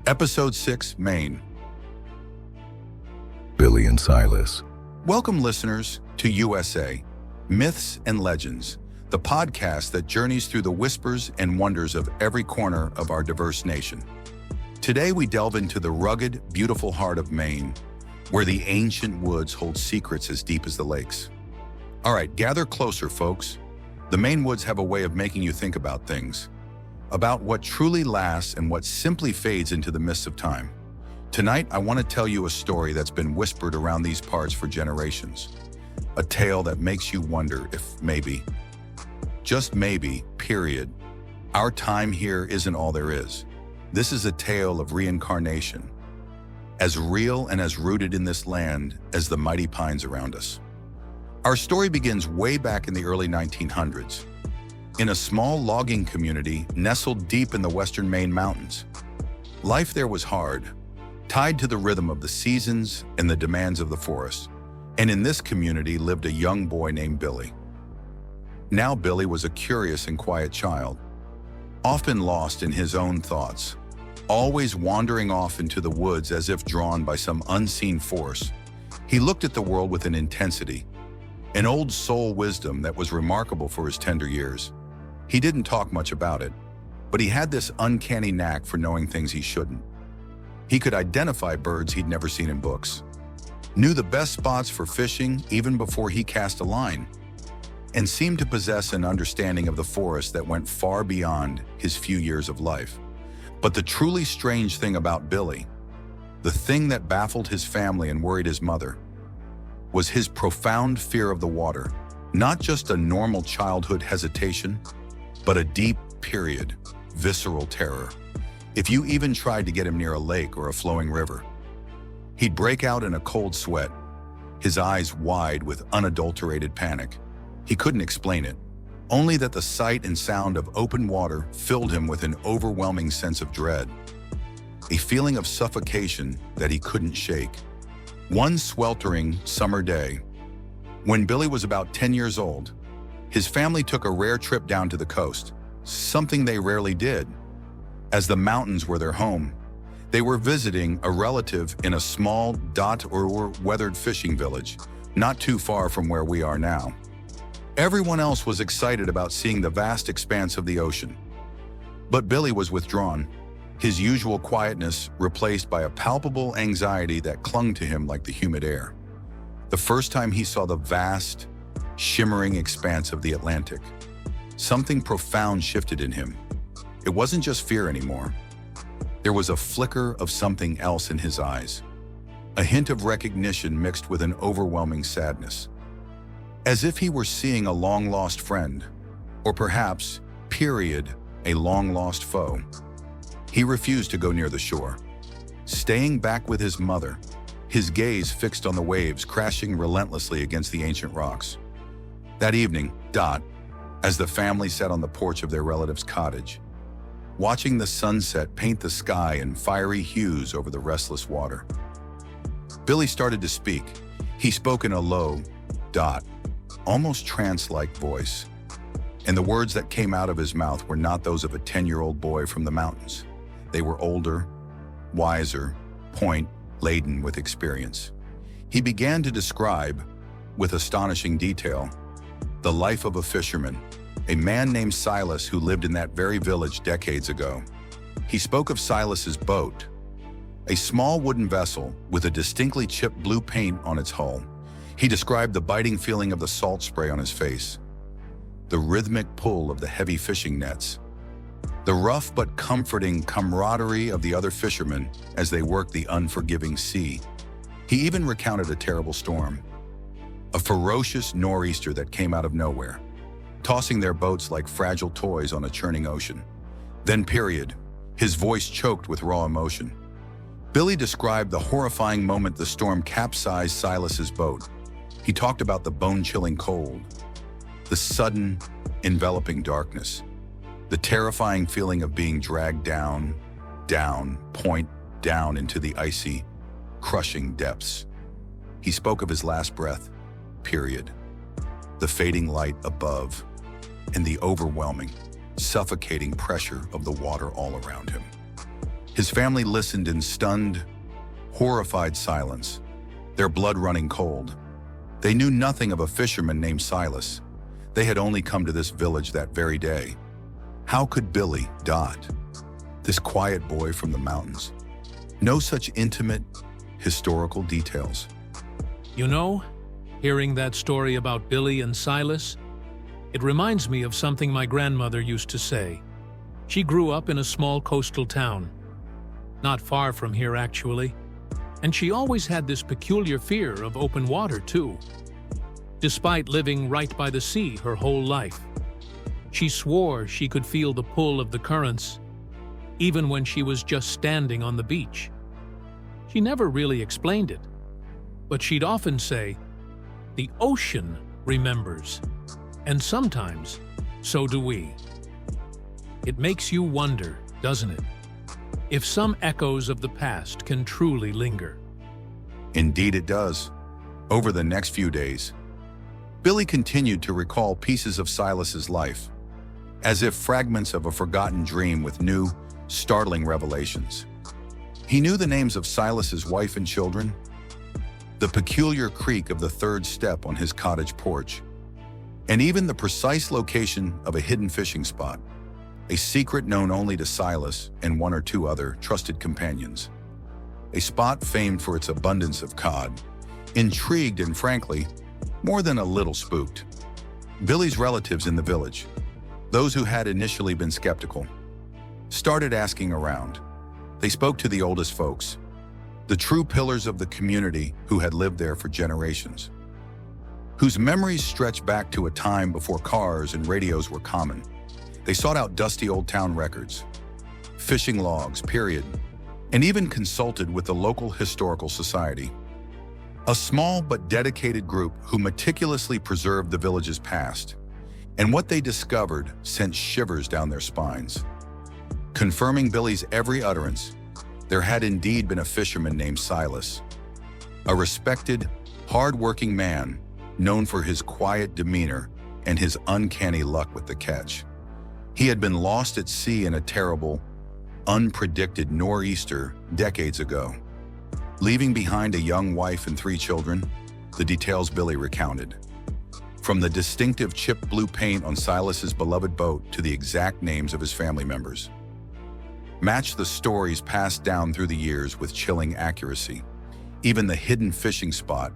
Episode 6, Maine. Billy and Silas. Welcome, listeners, to USA, Myths and Legends, the podcast that journeys through the whispers and wonders of every corner of our diverse nation. Today, we delve into the rugged, beautiful heart of Maine, where the ancient woods hold secrets as deep as the lakes. All right, gather closer, folks. The Maine woods have a way of making you think about things, about what truly lasts and what simply fades into the mists of time. Tonight, I want to tell you a story that's been whispered around these parts for generations. A tale that makes you wonder if maybe, just maybe, period, our time here isn't all there is. This is a tale of reincarnation, as real and as rooted in this land as the mighty pines around us. Our story begins way back in the early 1900s, in a small logging community nestled deep in the western Maine mountains. Life there was hard, tied to the rhythm of the seasons and the demands of the forest. And in this community lived a young boy named Billy. Now Billy was a curious and quiet child, often lost in his own thoughts, always wandering off into the woods as if drawn by some unseen force. He looked at the world with an intensity, an old soul wisdom that was remarkable for his tender years. He didn't talk much about it, but he had this uncanny knack for knowing things he shouldn't. He could identify birds he'd never seen in books, knew the best spots for fishing even before he cast a line, and seemed to possess an understanding of the forest that went far beyond his few years of life. But the truly strange thing about Billy, the thing that baffled his family and worried his mother, was his profound fear of the water. Not just a normal childhood hesitation, but a deep, visceral terror. If you even tried to get him near a lake or a flowing river, he'd break out in a cold sweat, his eyes wide with unadulterated panic. He couldn't explain it, only that the sight and sound of open water filled him with an overwhelming sense of dread, a feeling of suffocation that he couldn't shake. One sweltering summer day, when Billy was about 10 years old, his family took a rare trip down to the coast, something they rarely did. As the mountains were their home, they were visiting a relative in a small or weathered fishing village, not too far from where we are now. Everyone else was excited about seeing the vast expanse of the ocean. But Billy was withdrawn, his usual quietness replaced by a palpable anxiety that clung to him like the humid air. The first time he saw the vast, shimmering expanse of the Atlantic, something profound shifted in him. It wasn't just fear anymore. There was a flicker of something else in his eyes, a hint of recognition mixed with an overwhelming sadness, as if he were seeing a long-lost friend, or perhaps, a long-lost foe. He refused to go near the shore, staying back with his mother, his gaze fixed on the waves crashing relentlessly against the ancient rocks. That evening, as the family sat on the porch of their relative's cottage, watching the sunset paint the sky in fiery hues over the restless water, Billy started to speak. He spoke in a low, almost trance-like voice, and the words that came out of his mouth were not those of a 10-year-old boy from the mountains. They were older, wiser, laden with experience. He began to describe, with astonishing detail, the life of a fisherman, a man named Silas who lived in that very village decades ago. He spoke of Silas's boat, a small wooden vessel with a distinctly chipped blue paint on its hull. He described the biting feeling of the salt spray on his face, the rhythmic pull of the heavy fishing nets, the rough but comforting camaraderie of the other fishermen as they worked the unforgiving sea. He even recounted a terrible storm, a ferocious nor'easter that came out of nowhere, tossing their boats like fragile toys on a churning ocean. Then, his voice choked with raw emotion, Billy described the horrifying moment the storm capsized Silas's boat. He talked about the bone-chilling cold, the sudden, enveloping darkness, the terrifying feeling of being dragged down into the icy, crushing depths. He spoke of his last breath, the fading light above, and the overwhelming, suffocating pressure of the water all around him. His family listened in stunned, horrified silence, their blood running cold. They knew nothing of a fisherman named Silas. They had only come to this village that very day. How could Billy, this quiet boy from the mountains, know such intimate, historical details? You know, hearing that story about Billy and Silas, it reminds me of something my grandmother used to say. She grew up in a small coastal town, not far from here actually, and she always had this peculiar fear of open water too. Despite living right by the sea her whole life, she swore she could feel the pull of the currents, even when she was just standing on the beach. She never really explained it, but she'd often say, "The ocean remembers, and sometimes so do we." It makes you wonder, doesn't it, if some echoes of the past can truly linger. Indeed it does. Over the next few days, Billy continued to recall pieces of Silas's life, as if fragments of a forgotten dream with new, startling revelations. He knew the names of Silas's wife and children, the peculiar creak of the third step on his cottage porch, and even the precise location of a hidden fishing spot, a secret known only to Silas and one or two other trusted companions. A spot famed for its abundance of cod, intrigued and frankly, more than a little spooked. Billy's relatives in the village, those who had initially been skeptical, started asking around. They spoke to the oldest folks, the true pillars of the community who had lived there for generations, whose memories stretched back to a time before cars and radios were common. They sought out dusty old town records, fishing logs, and even consulted with the local historical society, a small but dedicated group who meticulously preserved the village's past, and what they discovered sent shivers down their spines. Confirming Billy's every utterance, there had indeed been a fisherman named Silas, a respected, hard-working man known for his quiet demeanor and his uncanny luck with the catch. He had been lost at sea in a terrible, unpredicted nor'easter decades ago, leaving behind a young wife and 3 children. The details Billy recounted, from the distinctive chipped blue paint on Silas's beloved boat to the exact names of his family members, matched the stories passed down through the years with chilling accuracy. Even the hidden fishing spot,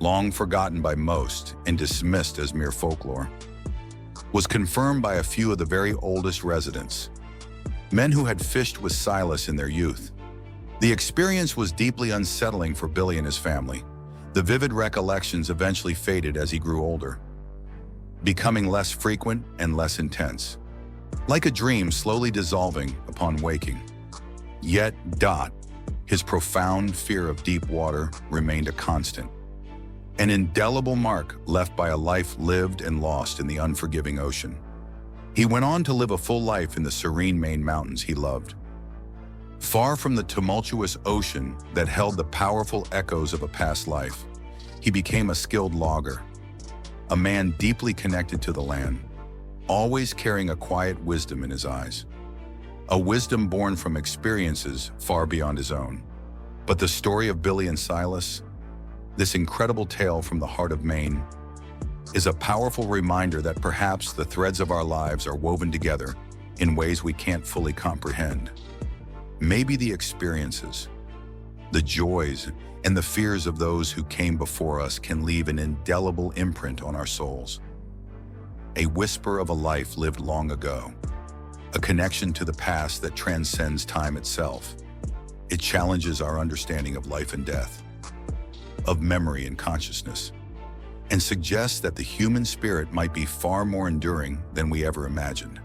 long forgotten by most and dismissed as mere folklore, was confirmed by a few of the very oldest residents, men who had fished with Silas in their youth. The experience was deeply unsettling for Billy and his family. The vivid recollections eventually faded as he grew older, becoming less frequent and less intense, like a dream slowly dissolving upon waking. Yet, his profound fear of deep water remained a constant, an indelible mark left by a life lived and lost in the unforgiving ocean. He went on to live a full life in the serene Maine mountains he loved, far from the tumultuous ocean that held the powerful echoes of a past life. He became a skilled logger, a man deeply connected to the land, always carrying a quiet wisdom in his eyes, a wisdom born from experiences far beyond his own. But the story of Billy and Silas, this incredible tale from the heart of Maine, is a powerful reminder that perhaps the threads of our lives are woven together in ways we can't fully comprehend. Maybe the experiences, the joys, and the fears of those who came before us can leave an indelible imprint on our souls. A whisper of a life lived long ago, a connection to the past that transcends time itself. It challenges our understanding of life and death, of memory and consciousness, and suggests that the human spirit might be far more enduring than we ever imagined.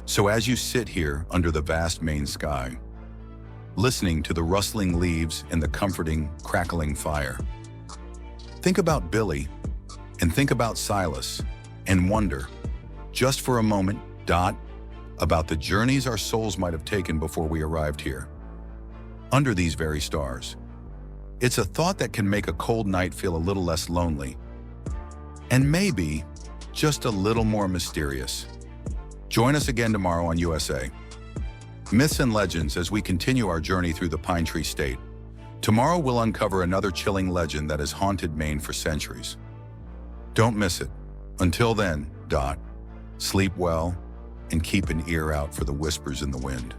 So as you sit here under the vast Maine sky, listening to the rustling leaves and the comforting, crackling fire, think about Billy and think about Silas and wonder, just for a moment, about the journeys our souls might have taken before we arrived here, under these very stars. It's a thought that can make a cold night feel a little less lonely, and maybe just a little more mysterious. Join us again tomorrow on USA. Myths and legends as we continue our journey through the Pine Tree State. Tomorrow we'll uncover another chilling legend that has haunted Maine for centuries. Don't miss it. Until then, sleep well and keep an ear out for the whispers in the wind.